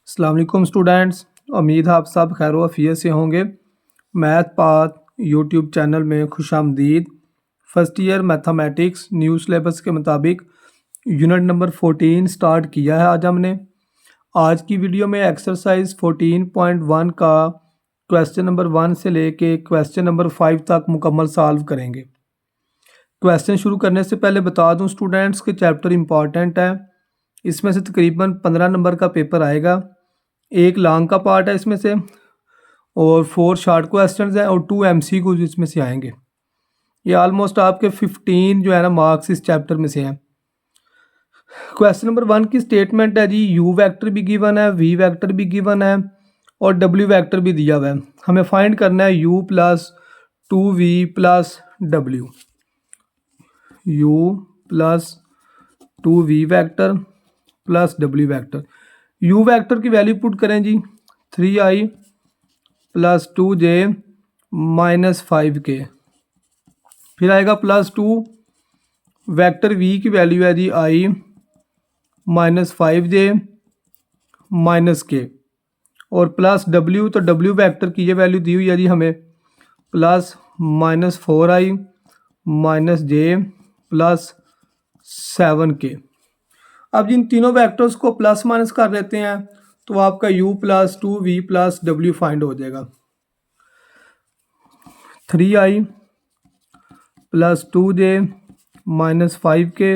अस्सलाम वालेकुम स्टूडेंट्स। उम्मीद है आप सब खैर वफ़ियत से होंगे। मैथ पाथ यूट्यूब चैनल में खुशामदीद। First year mathematics new syllabus के मुताबिक यूनिट नंबर 14 स्टार्ट किया है। आज की वीडियो में एक्सरसाइज 14.1 का क्वेश्चन नंबर 1 से लेके क्वेश्चन नंबर 5 तक मुकम्मल सॉल्व करेंगे। क्वेश्चन शुरू करने से पहले बता दूं स्टूडेंट्स कि चैप्टर इम्पॉर्टेंट है। इसमें से तकरीबन 15 नंबर का पेपर आएगा। एक लॉन्ग का पार्ट है इसमें से और 4 शॉर्ट क्वेश्चंस हैं और 2 MCQs इसमें से आएंगे। ये ऑलमोस्ट आपके 15 जो है ना मार्क्स इस चैप्टर में से हैं। क्वेश्चन नंबर 1 की स्टेटमेंट है जी, यू वेक्टर भी गिवन है, वी वेक्टर भी गिवन है और डब्ल्यू वेक्टर भी दिया हुआ है। हमें फाइंड करना है you plus 2v plus W, you plus 2v vector plus W vector. You vector की वैल्यू पुट करें जी 3i plus 2j minus 5k। फिर आएगा प्लस 2 वेक्टर v की वैल्यू है जी i minus 5j minus k और plus w, तो w vector की ये वैल्यू दी हुई है जी हमें plus minus 4i minus j plus 7k। अब जिन तीनों वेक्टर्स को प्लस माइनस कर लेते हैं तो आपका u plus 2v plus w find हो जाएगा। 3i plus 2j minus 5k।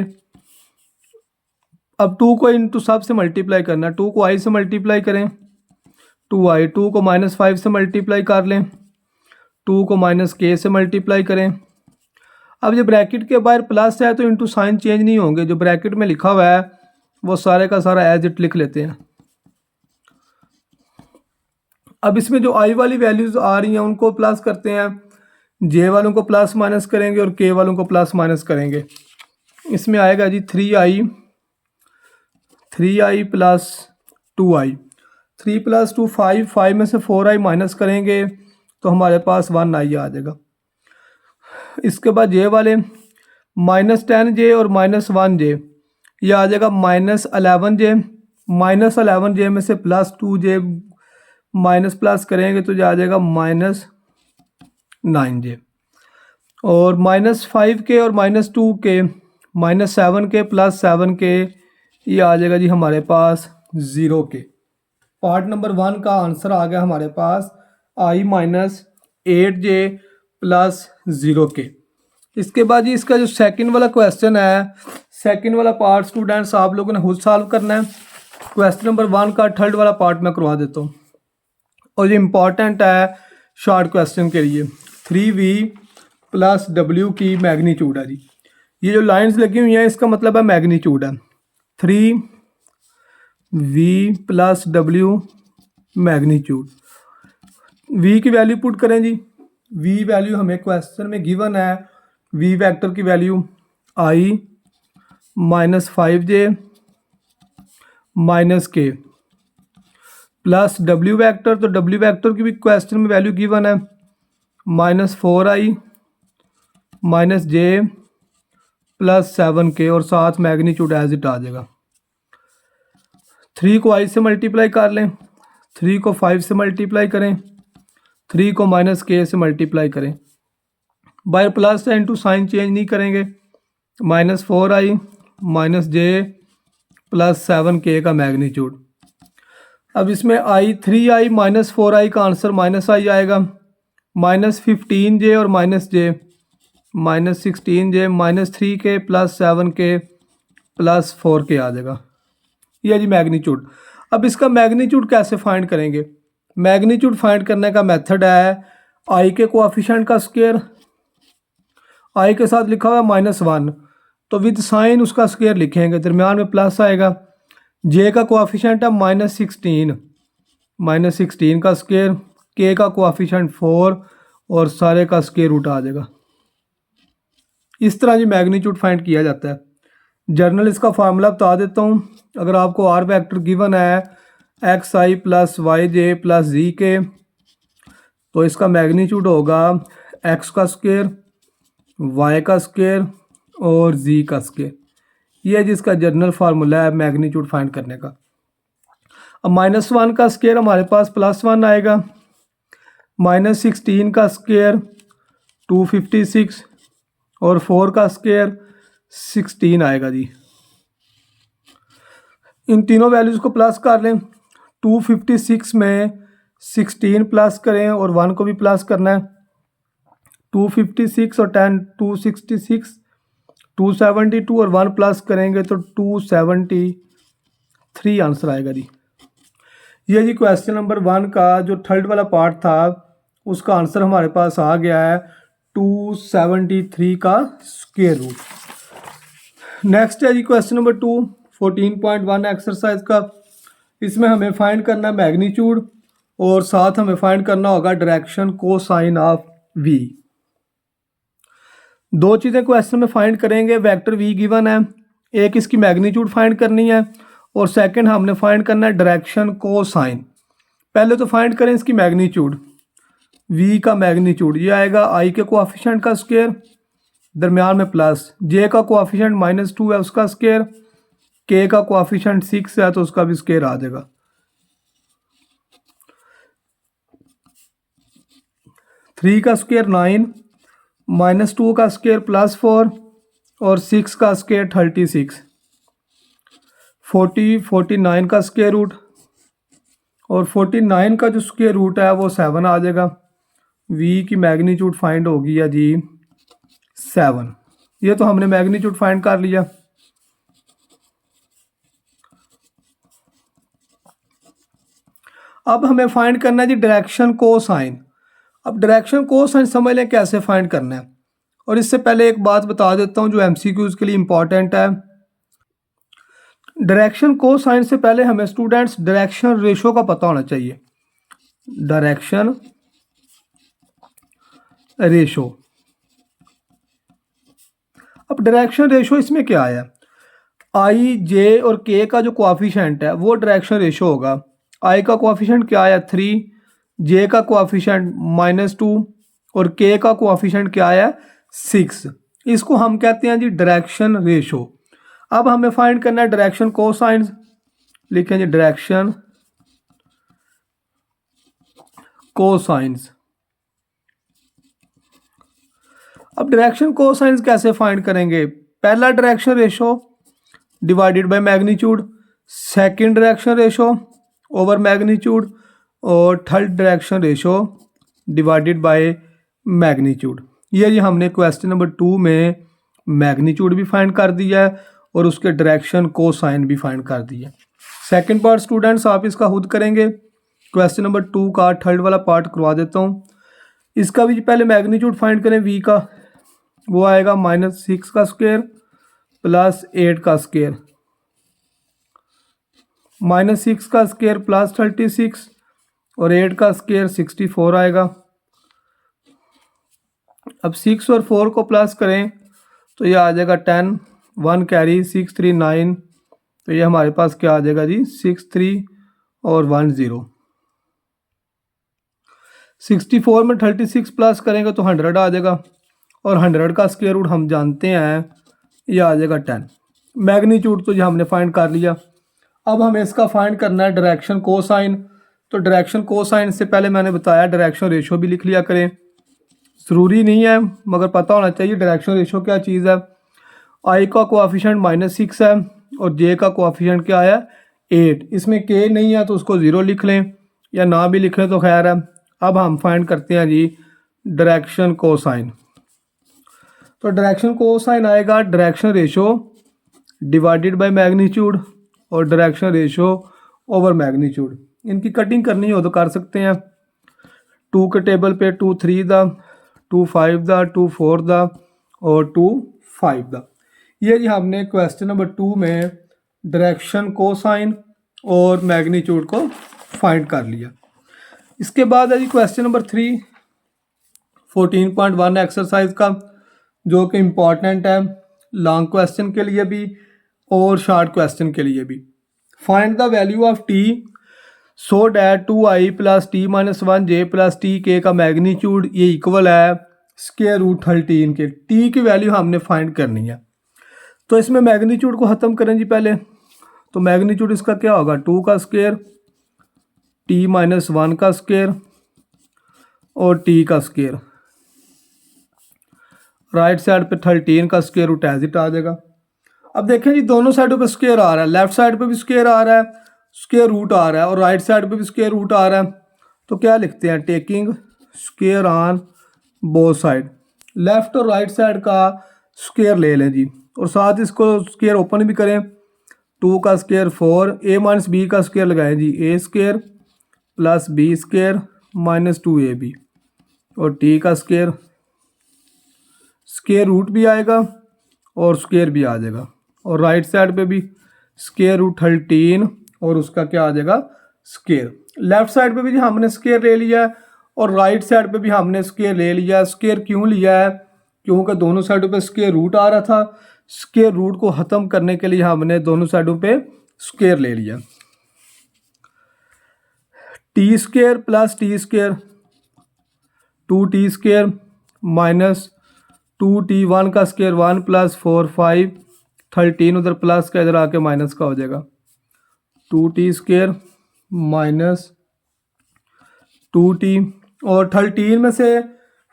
अब 2 को इंटू सब से मल्टीप्लाई करना है। 2 को i से मल्टीप्लाई करें 2i, 2 को माइनस 5 से मल्टीप्लाई कर लें, 2 को माइनस k से मल्टीप्लाई करें। अब ये ब्रैकेट के बाहर प्लस है तो इंटू साइन चेंज नहीं होंगे, जो ब्रैकेट में लिखा हुआ है वो सारे का सारा एज इट लिख लेते हैं। अब इसमें जो आई वाली वैल्यूज आ रही हैं उनको प्लस करते हैं, जे वालों को प्लस माइनस करेंगे और के वालों को प्लस माइनस करेंगे। इसमें आएगा जी 3i प्लस 2i, 3 प्लस 2 5, 5 में से 4i माइनस करेंगे तो हमारे पास 1i आ जाएगा। इसके बाद जे वाले माइनस 10j और माइनस 1j, ये आ जाएगा माइनस 11j, माइनस 11j में से प्लस 2j माइनस प्लस करेंगे तो ये आ जाएगा माइनस 9j और माइनस 5k और minus 2k minus 7k plus 7k, ये आ जाएगा जी हमारे पास 0k। पार्ट नंबर 1 का आंसर आ गया हमारे पास i minus 8j plus 0k। इसके बाद जी इसका जो सेकंड वाला क्वेश्चन है, सेकंड वाला पार्ट स्टूडेंट्स आप लोगों ने खुद सॉल्व करना है। क्वेश्चन नंबर 1 का थर्ड वाला पार्ट मैं करवा देता हूँ और ये इम्पॉर्टेंट है शॉर्ट क्वेश्चन के लिए। 3v प्लस w की मैग्नीट्यूड है जी। ये जो लाइंस लगी हुई हैं इसका मतलब है मैग्नीट्यूड है। 3v plus w magnitude. v की वैल्यू पुट करें जी, v वैल्यू हमें क्वेश्चन में गिवन है, v वेक्टर की value i minus 5j minus k plus w vector, तो w वेक्टर की भी क्वेश्चन में वैल्यू गिवन है minus 4i minus j plus 7k और साथ मैग्नीट्यूड एज इट आ जाएगा। 3 को i से मल्टीप्लाई कर लें, 3 को 5 से मल्टीप्लाई करें, 3 को माइनस k से मल्टीप्लाई करें। बाय प्लस है इंटू साइन चेंज नहीं करेंगे, minus 4i minus j plus 7k का मैग्नीट्यूड। अब इसमें i 3i माइनस 4i का आंसर माइनस i आएगा, माइनस 15j और minus j minus 16j minus 3k plus 7k plus 4k आ जाएगा। ये जी मैग्नीट्यूड। अब इसका मैग्नीट्यूड कैसे फाइंड करेंगे? मैग्नीट्यूड फाइंड करने का मेथड है i के कोएफिशिएंट का स्क्वायर, i के साथ लिखा हुआ है -1 तो विद साइन उसका स्क्वायर लिखेंगे, दरमियान में प्लस आएगा। j का कोएफिशिएंट है -16, -16 का स्क्वायर, k का कोएफिशिएंट 4 और सारे का स्क्वायर रूट आ जाएगा। इस तरह जी मैग्नीट्यूड फाइंड किया जाता है। जर्नल इसका फार्मूला बता देता हूँ। अगर आपको r वेक्टर गिवन है xi plus yj plus zk, तो इसका मैग्नीट्यूड होगा x का स्क्वायर, y का स्क्वायर और z का स्क्वायर। ये जिसका जर्नल फार्मूला है मैग्नीट्यूड फाइंड करने का। अब -1 का स्क्वायर हमारे पास +1 आएगा, -16 का स्क्वायर 256 और 4 का स्क्वायर 16 आएगा जी। इन तीनों वैल्यूज़ को प्लस कर लें। 256 में 16 प्लस करें और 1 को भी प्लस करना है। 256 और 10 266, 272 और 1 प्लस करेंगे तो 273 आंसर आएगा जी। ये जी क्वेश्चन नंबर 1 का जो थर्ड वाला पार्ट था उसका आंसर हमारे पास आ गया है 273 का स्क्वायर रूट। नेक्स्ट है जी क्वेश्चन नंबर 2 14.1 एक्सरसाइज का। इसमें हमें फाइंड करना है मैग्नीट्यूड और साथ हमें फाइंड करना होगा डायरेक्शन कोसाइन ऑफ v। दो चीज़ें क्वेश्चन में फाइंड करेंगे। वेक्टर v गिवन है, एक इसकी मैग्नीट्यूड फाइंड करनी है और सेकंड हमने फाइंड करना है डायरेक्शन कोसाइन। पहले तो फाइंड करें इसकी मैग्नीट्यूड। v का मैग्नीट्यूड ये आएगा i के कोएफिशिएंट का स्क्वायर, दरमियान में प्लस, j का कोएफिशिएंट -2 है उसका स्क्वायर, k का कोएफिशिएंट 6 है तो उसका भी स्क्वायर आ जाएगा। 3 का स्क्वायर 9, -2 का स्क्वायर +4 और 6 का स्क्वायर 36, 49 का स्क्वायर रूट और 49 का जो स्क्वायर रूट है वो 7 आ जाएगा। v की मैग्नीट्यूड फाइंड होगी या जी 7। ये तो हमने मैग्नीट्यूड फाइंड कर लिया। अब हमें फाइंड करना है जी डायरेक्शन कोसाइन। अब डायरेक्शन कोसाइन समझ लें कैसे फाइंड करना है। और इससे पहले एक बात बता देता हूं जो एमसीक्यूज के लिए इंपॉर्टेंट है। डायरेक्शन कोसाइन से पहले हमें स्टूडेंट्स डायरेक्शन रेशो का पता होना चाहिए। Direction ratio. अब डायरेक्शन रेशो इसमें क्या है, आई, जे और के का जो कोएफिशिएंट है वो डायरेक्शन रेशो होगा। आई का कोएफिशिएंट क्या आया 3, जे का कोएफिशिएंट -2 और के का कोएफिशिएंट क्या आया 6। इसको हम कहते हैं जी डायरेक्शन रेशो। अब हमें फाइंड करना है डायरेक्शन कोसाइन। लिखें जी डायरेक्शन कोसाइंस। अब डायरेक्शन कोसाइंस कैसे फाइंड करेंगे। पहला direction ratio divided by magnitude, second direction ratio over magnitude और third direction ratio divided by magnitude. ये जी हमने क्वेश्चन नंबर 2 में मैग्नीट्यूड भी फाइंड कर दिया है और उसके डायरेक्शन कोसाइन भी फाइंड कर दिया। सेकंड पार्ट स्टूडेंट्स आप इसका खुद करेंगे। क्वेश्चन नंबर 2 का थर्ड वाला पार्ट करवा देता हूँ। इसका भी पहले मैग्नीट्यूड फाइंड करें v का, वो आएगा -6 का स्क्वायर +8 का स्क्वायर, -6 का स्क्वायर +36 और 8 का स्क्वायर 64 आएगा। अब 6 और 4 को प्लस करें तो ये आ जाएगा 10, 1 कैरी 6 3 9, तो ये हमारे पास क्या आ जाएगा जी 6 3 और 1 0। 64 में 36 प्लस करेंगे तो 100 आ जाएगा और 100 का स्क्वायर रूट हम जानते हैं ये आ जाएगा 10। मैग्नीट्यूड तो ये हमने फाइंड कर लिया। अब हमें इसका फाइंड करना है डायरेक्शन कोसाइन। तो डायरेक्शन कोसाइन से पहले मैंने बताया डायरेक्शन रेशो भी लिख लिया करें। ज़रूरी नहीं है मगर पता होना चाहिए डायरेक्शन रेशो क्या चीज़ है। आई का कोएफिशिएंट -6 है और जे का कोएफिशिएंट क्या है 8। इसमें के नहीं है तो उसको 0 लिख लें या ना भी लिख लें तो खैर है। अब हम फाइंड करते हैं जी डायरेक्शन कोसाइन। तो डायरेक्शन कोसाइन आएगा direction ratio divided by magnitude और डायरेक्शन रेशो ओवर मैग्नीट्यूड। इनकी कटिंग करनी हो तो कर सकते हैं। 2 के टेबल पे 2 3 दा, 2 5 दा, 2 4 दा और 2 5 दा। ये जी हमने क्वेश्चन नंबर 2 में डायरेक्शन कोसाइन और मैग्नीट्यूड को फाइंड कर लिया। इसके बाद है जी क्वेश्चन नंबर 3 14.1 एक्सरसाइज का, जो कि इम्पॉर्टेंट है लॉन्ग क्वेश्चन के लिए भी और शॉर्ट क्वेश्चन के लिए भी। Find the value of T so that 2i + t - 1j + tk का मैग्नीट्यूड ये इक्वल है स्क्वायर रूट 13 के। टी की वैल्यू हमने फाइंड करनी है। तो इसमें मैग्नीट्यूड को ख़त्म करें जी पहले। तो मैग्नीट्यूड इसका क्या होगा 2 का स्क्वायर टी माइनस 1 का स्क्वायर और टी का स्क्वायर। राइट साइड पे 13 का स्क्वायर रूट एज इट आ जाएगा। अब देखें जी दोनों साइडों पे स्क्वायर आ रहा है, लेफ्ट साइड पे भी स्क्वायर आ रहा है, स्क्वायर रूट आ रहा है, और राइट साइड पे भी स्क्वायर रूट आ रहा है। तो क्या लिखते हैं, taking square on both side, left और राइट साइड का स्क्वायर ले लें जी, और साथ इसको स्क्वायर ओपन भी करें। 2 का स्क्वायर 4, ए माइनस बी का स्क्वायर लगाएं जी, a square plus b square minus 2ab, और टी का स्क्वायर, स्क्वायर रूट भी आएगा और स्क्वायर भी आ जाएगा, और राइट साइड पे भी स्क्वायर रूट 13 और उसका क्या आ जाएगा, स्क्वायर। लेफ्ट साइड पे भी हमने स्क्वायर ले लिया है और राइट साइड पे भी हमने स्क्वायर ले लिया है। स्क्वायर क्यों लिया है, क्योंकि दोनों साइडों पे स्क्वायर रूट आ रहा था। स्क्वायर रूट को ख़त्म करने के लिए हमने दोनों साइडों पे स्क्वायर ले लिया। T square plus T square 2t square minus 2t1 का स्क्वायर 1 प्लस 4 5 13 उधर प्लस का इधर आके माइनस का हो जाएगा। 2t स्क्वायर माइनस 2t, और 13 में से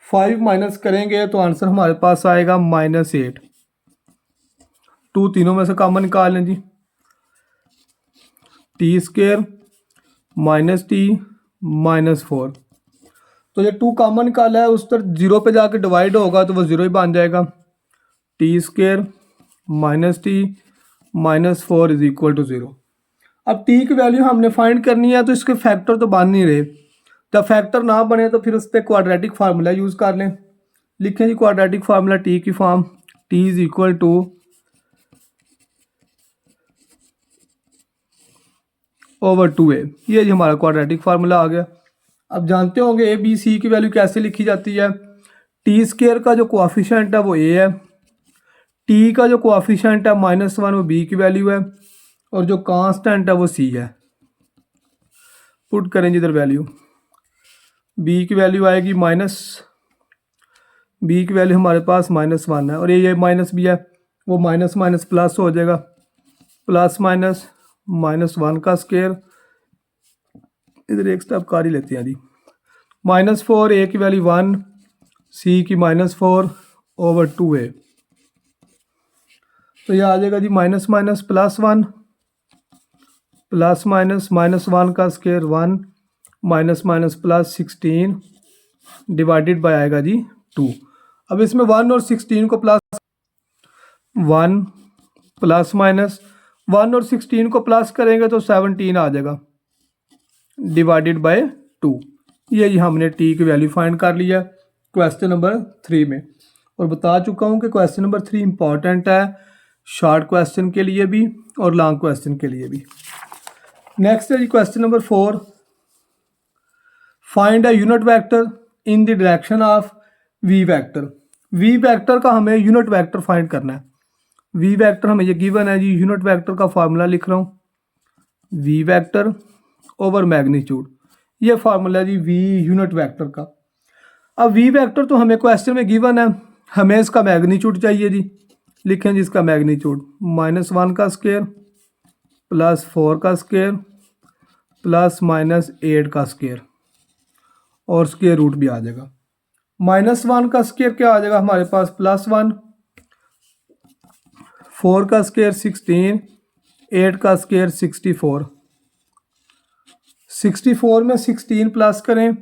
5 माइनस करेंगे तो आंसर हमारे पास आएगा -8। 2 तीनों में से कॉमन निकाल लें जी। T square minus t minus 4, तो ये 2 कॉमन निकाला है, उस पर 0 पे जाके डिवाइड होगा तो वो 0 ही बन जाएगा। T square minus t minus 4 is equal to 0। अब टी की वैल्यू हमने फाइंड करनी है, तो इसके फैक्टर तो बन नहीं रहे। जब फैक्टर ना बने तो फिर उस पर क्वाड्रेटिक फार्मूला यूज़ कर लें। लिखें जी क्वाड्रेटिक फार्मूला टी की form, t is equal to over 2a। ये जी हमारा क्वाड्रेटिक फार्मूला आ गया। अब जानते होंगे ए बी सी की वैल्यू कैसे लिखी जाती है। टी स्क्वायर का जो कोएफिशिएंट है वो ए है, टी का जो कोएफिशिएंट है -1 वो बी की वैल्यू है, और जो कांस्टेंट है वो सी है। पुट करें जिधर वैल्यू, बी की वैल्यू आएगी बी की वैल्यू हमारे पास -1 है, और ये माइनस भी है, वो माइनस माइनस प्लस हो जाएगा, प्लस माइनस -1 का स्क्वायर, इधर एक स्टेप कर ही लेते हैं जी। -4, ए की वैल्यू 1, सी की -4 ओवर 2a। तो ये आ जाएगा जी माइनस माइनस +1 प्लस माइनस -1 का square 1 minus minus plus 16 divided by आएगा जी 2। अब इसमें 1 और 16 को प्लस 1 प्लस माइनस 1 और 16 को प्लस करेंगे तो 17 आ जाएगा डिवाइडेड बाय 2। ये जी हमने टी की वैल्यू फाइंड कर लिया क्वेश्चन नंबर 3 में, और बता चुका हूँ कि क्वेश्चन नंबर 3 इंपॉर्टेंट है शॉर्ट क्वेश्चन के लिए भी और लॉन्ग क्वेश्चन के लिए भी। नेक्स्ट है जी question number 4, find a unit vector in the direction of v vector. V vector का हमें यूनिट वेक्टर फाइंड करना है। वी वेक्टर हमें ये गिवन है जी, यूनिट वेक्टर का फार्मूला लिख रहा हूँ, वी वेक्टर ओवर मैग्नीट्यूड, ये फार्मूला है जी वी यूनिट वेक्टर का। अब वी वेक्टर तो हमें क्वेश्चन में गिवन है, हमें इसका मैग्नीट्यूड चाहिए जी। लिखें जी इसका मैग्नीट्यूड, -1 का स्क्वायर प्लस 4 का स्क्वायर प्लस -8 का स्क्वायर, और स्क्वायर रूट भी आ जाएगा। -1 का स्क्वायर क्या आ जाएगा हमारे पास +1, 4 का स्क्वायर 16, 8 का स्क्वायर 64। 64 में 16 प्लस करें,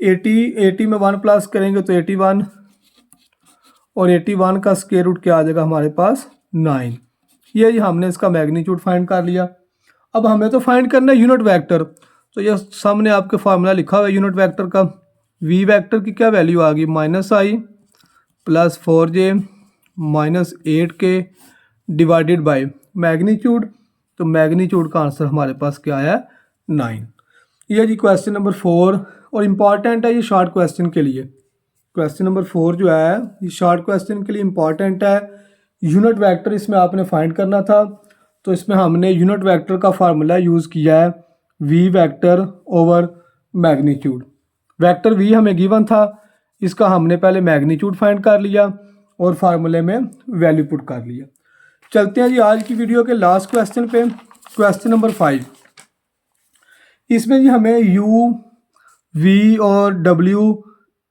80 में 1 प्लस करेंगे तो 81, और 81 का स्क्वायर रूट क्या आ जाएगा हमारे पास 9। ये जी हमने इसका मैग्नीट्यूड फाइंड कर लिया। अब हमें तो फाइंड करना है यूनिट वेक्टर, तो ये सामने आपके फार्मूला लिखा हुआ है यूनिट वेक्टर का। वी वेक्टर की क्या वैल्यू आ गई, -i plus 4j minus 8k divided by magnitude, तो मैग्नीट्यूड का आंसर हमारे पास क्या है 9। ये जी क्वेश्चन नंबर 4, और इम्पॉर्टेंट है ये शॉर्ट क्वेश्चन के लिए। क्वेश्चन नंबर 4 जो है ये शॉर्ट क्वेश्चन के लिए इम्पॉर्टेंट है। यूनिट वेक्टर इसमें आपने फाइंड करना था, तो इसमें हमने यूनिट वेक्टर का फार्मूला यूज़ किया है v vector over magnitude. Vector v हमें गिवन था, इसका हमने पहले मैग्नीट्यूड फाइंड कर लिया और फार्मूले में वैल्यू पुट कर लिया। चलते हैं जी आज की वीडियो के लास्ट क्वेश्चन पे, क्वेश्चन नंबर 5। इसमें जी हमें u, v और w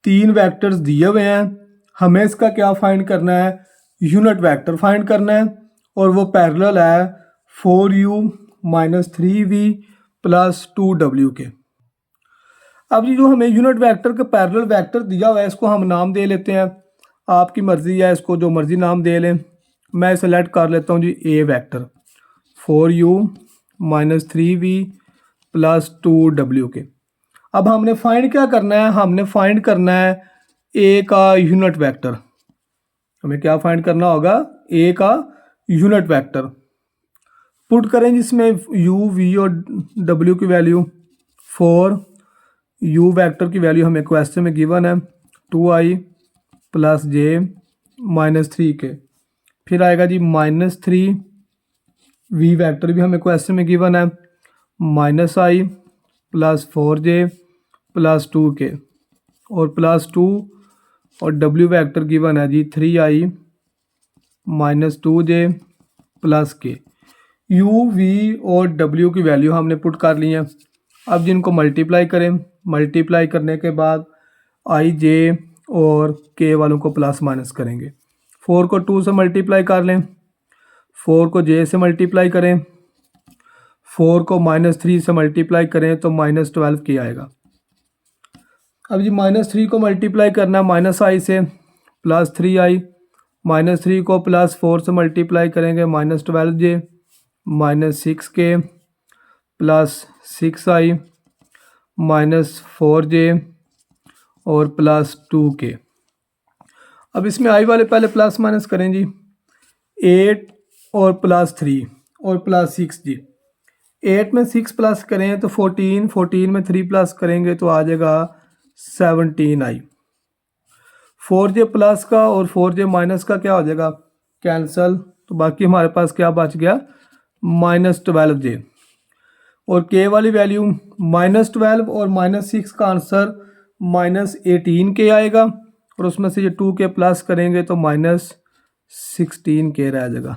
3 वेक्टर्स दिए हुए हैं। हमें इसका क्या फाइंड करना है, यूनिट वेक्टर फाइंड करना है, और वो पैरेलल है 4u - 3v + 2w के। अब ये जो हमें यूनिट वेक्टर का पैरेलल वेक्टर दिया हुआ है इसको हम नाम दे लेते हैं। आपकी मर्ज़ी है, इसको जो मर्ज़ी नाम दे लें। मैं सेलेक्ट कर लेता हूँ जी ए वेक्टर 4u - 3v + 2w के। अब हमने फाइंड क्या करना है, हमने फाइंड करना है ए का यूनिट वेक्टर। हमें क्या फाइंड करना होगा, ए का यूनिट वेक्टर। पुट करें जिसमें u, v और w की वैल्यू। 4 u वेक्टर की वैल्यू हमें क्वेश्चन में गिवन है 2i + j - 3 के। फिर आएगा जी -3 v वेक्टर भी हमें क्वेश्चन में गिवन है -i + 4j + 2 के, और +2 और w वेक्टर गिवन है जी 3i - 2j + k। u, v और w की वैल्यू हमने पुट कर ली है। अब जिनको मल्टीप्लाई करें, मल्टीप्लाई करने के बाद i, j और k वालों को प्लस माइनस करेंगे। 4 को 2 से मल्टीप्लाई कर लें, 4 को j से मल्टीप्लाई करें, 4 को -3 से मल्टीप्लाई करें तो -12 k आएगा। अब जी -3 को मल्टीप्लाई करना -i से +3i, -3 को +4 से मल्टीप्लाई करेंगे -12j -6k +6i -4j और +2k। अब इसमें i वाले पहले प्लस माइनस करें जी। 8 और +3 और +6 जी। 8 में 6 प्लस करें तो 14, 14 में 3 प्लस करेंगे तो आ जाएगा 17i। 4j प्लस का और 4j माइनस का क्या हो जाएगा, कैंसल। तो बाकी हमारे पास क्या बच गया, -12j। और k वाली वैल्यू -12 और -6 का आंसर -18k आएगा, और उसमें से ये 2k प्लस करेंगे तो -16k रह जाएगा।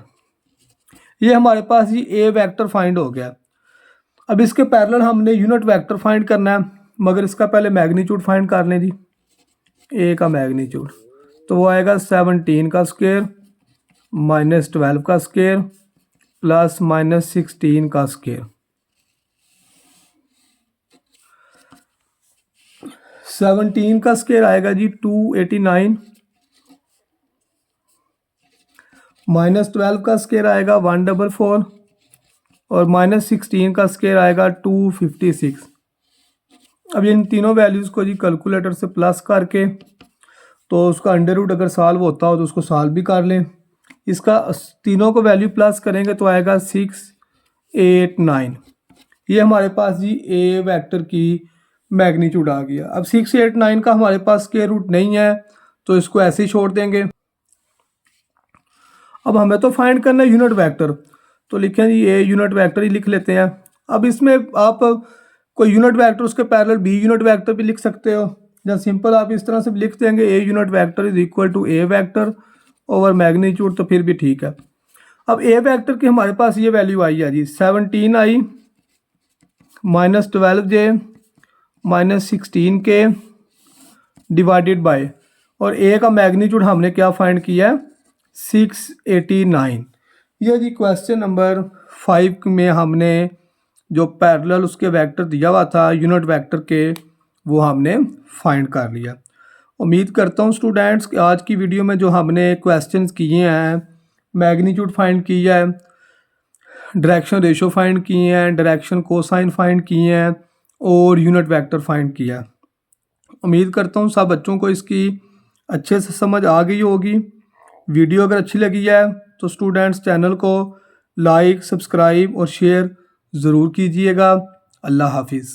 ये हमारे पास ये ए वेक्टर फाइंड हो गया। अब इसके पैरेलल हमने यूनिट वेक्टर फाइंड करना है, मगर इसका पहले मैग्नीट्यूड फाइंड कर लें जी। ए का मैग्नीट्यूड तो वो आएगा 17 का स्क्वायर -12 का स्क्वायर प्लस -16 का स्क्वायर। 17 का स्क्वायर आएगा जी 289, -12 का स्क्वायर आएगा 144 और -16 का स्क्वायर आएगा 256। अब इन तीनों वैल्यूज़ को जी कैलकुलेटर से प्लस करके, तो उसका अंडर रूट अगर सॉल्व होता हो तो उसको सॉल्व भी कर लें। इसका तीनों को वैल्यू प्लस करेंगे तो आएगा 689। ये हमारे पास जी ए वेक्टर की मैग्नीट्यूड आ गया। अब 689 का हमारे पास स्क्वायर रूट नहीं है तो इसको ऐसे ही छोड़ देंगे। अब हमें तो फाइंड करना है यूनिट वेक्टर, तो लिखें जी ए यूनिट वेक्टर ही लिख लेते हैं। अब इसमें आप कोई यूनिट वेक्टर उसके पैरेलल बी यूनिट वेक्टर भी लिख सकते हो, या सिंपल आप इस तरह से लिख देंगे a unit vector is equal to a vector over magnitude, तो फिर भी ठीक है। अब ए वेक्टर की हमारे पास ये वैल्यू आई है जी 17i -12j -16k divided by, और ए का मैग्नीट्यूड हमने क्या फाइंड किया है 689। ये जी क्वेश्चन नंबर 5 में हमने जो पैरेलल उसके वेक्टर दिया हुआ था यूनिट वेक्टर के, वो हमने फाइंड कर लिया। उम्मीद करता हूँ स्टूडेंट्स कि आज की वीडियो में जो हमने क्वेश्चंस किए हैं, मैग्नीट्यूड फाइंड किया है, डायरेक्शन रेशो फाइंड किए हैं, डायरेक्शन कोसाइन फाइंड किए हैं और यूनिट वेक्टर फाइंड किया है। उम्मीद करता हूँ सब बच्चों को इसकी अच्छे से समझ आ गई होगी। वीडियो अगर अच्छी लगी है तो स्टूडेंट्स चैनल को लाइक, सब्सक्राइब और शेयर ज़रूर कीजिएगा। अल्लाह हाफिज़।